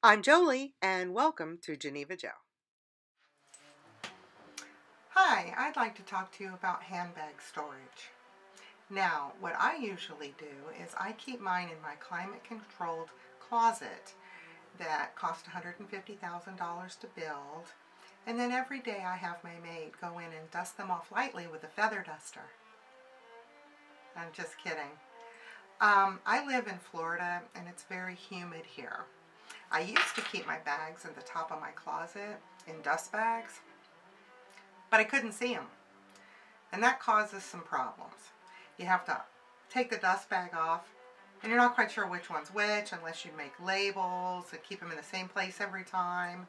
I'm Jolie, and welcome to Geneva Joe. Hi, I'd like to talk to you about handbag storage. Now, what I usually do is I keep mine in my climate-controlled closet that cost $150,000 to build, and then every day I have my maid go in and dust them off lightly with a feather duster. I'm just kidding. I live in Florida, and it's very humid here. I used to keep my bags in the top of my closet in dust bags, but I couldn't see them. And that causes some problems. You have to take the dust bag off, and you're not quite sure which one's which unless you make labels and keep them in the same place every time.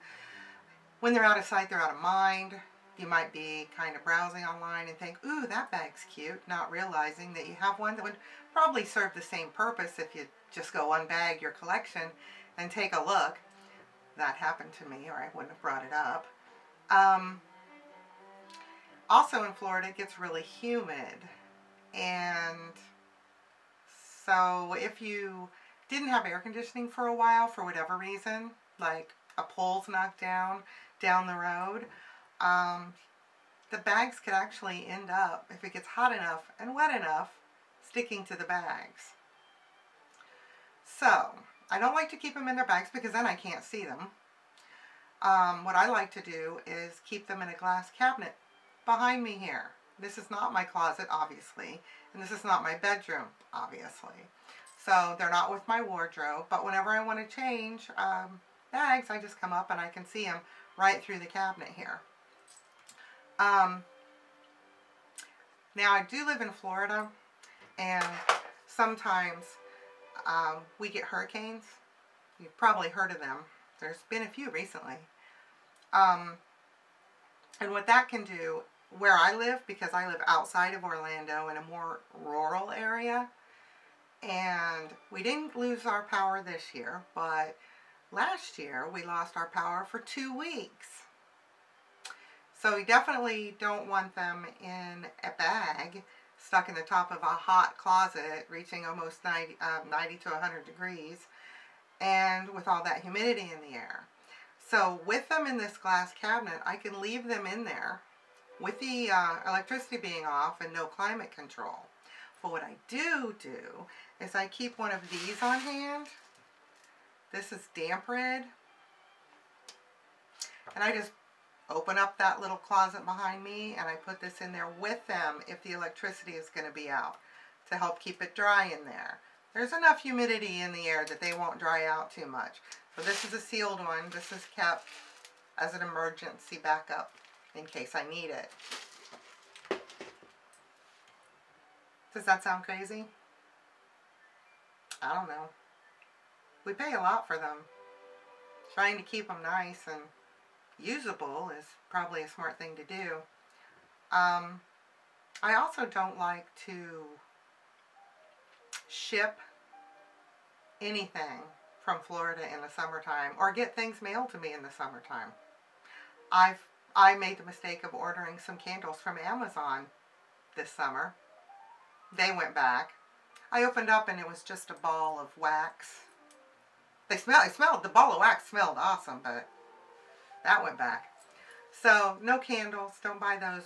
When they're out of sight, they're out of mind. You might be kind of browsing online and think, ooh, that bag's cute, not realizing that you have one that would probably serve the same purpose if you just go unbag your collection and take a look. That happened to me, or I wouldn't have brought it up. Also in Florida, it gets really humid. And so if you didn't have air conditioning for a while, for whatever reason, like a pole's knocked down the road, the bags could actually end up, if it gets hot enough and wet enough, sticking to the bags. So I don't like to keep them in their bags because then I can't see them. What I like to do is keep them in a glass cabinet behind me here. This is not my closet, obviously, and this is not my bedroom, obviously. So they're not with my wardrobe, but whenever I want to change bags, I just come up and I can see them right through the cabinet here. Now, I do live in Florida, and sometimes we get hurricanes. You've probably heard of them. There's been a few recently. And what that can do, where I live, because I live outside of Orlando in a more rural area, and we didn't lose our power this year, but last year we lost our power for 2 weeks. So we definitely don't want them in a bag stuck in the top of a hot closet reaching almost 90 to 100 degrees and with all that humidity in the air. So with them in this glass cabinet, I can leave them in there with the electricity being off and no climate control. But what I do is I keep one of these on hand. This is damp red. And I just open up that little closet behind me and I put this in there with them if the electricity is going to be out to help keep it dry in there. There's enough humidity in the air that they won't dry out too much. So this is a sealed one. This is kept as an emergency backup in case I need it. Does that sound crazy? I don't know. We pay a lot for them. Trying to keep them nice and usable is probably a smart thing to do. I also don't like to ship anything from Florida in the summertime or get things mailed to me in the summertime. I made the mistake of ordering some candles from Amazon this summer. They went back. I opened up and it was just a ball of wax. The ball of wax smelled awesome, but that went back. So no candles, don't buy those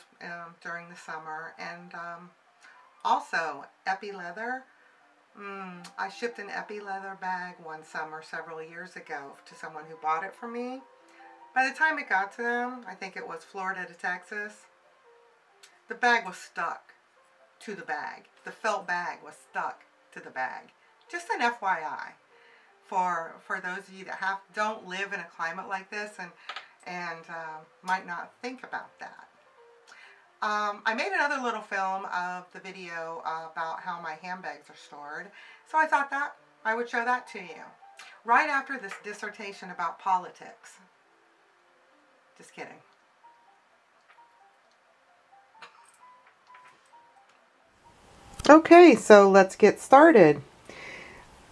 during the summer. And also epi leather. I shipped an epi leather bag one summer several years ago to someone who bought it for me. By the time it got to them, I think it was Florida to Texas, the bag was stuck to the bag. The felt bag was stuck to the bag. Just an FYI for those of you that don't live in a climate like this and might not think about that. I made another little film of the video about how my handbags are stored, so I thought that I would show that to you right after this dissertation about politics. Just kidding. Okay, so let's get started.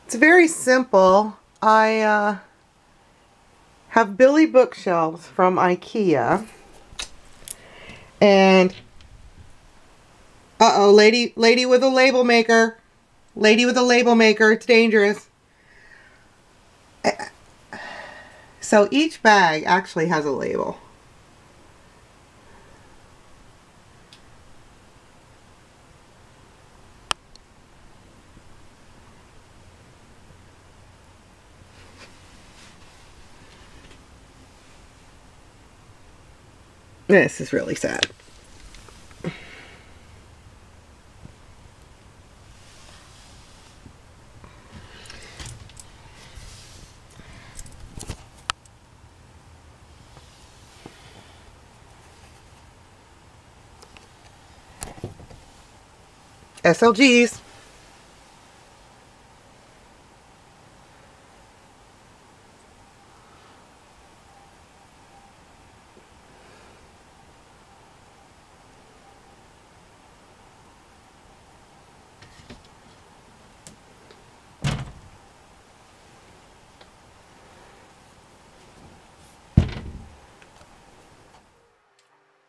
It's very simple. I have Billy bookshelves from IKEA. And uh-oh, lady with a label maker. Lady with a label maker, it's dangerous. So each bag actually has a label. This is really sad. SLGs.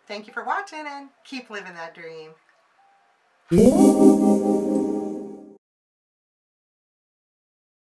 Thank you for watching and keep living that dream.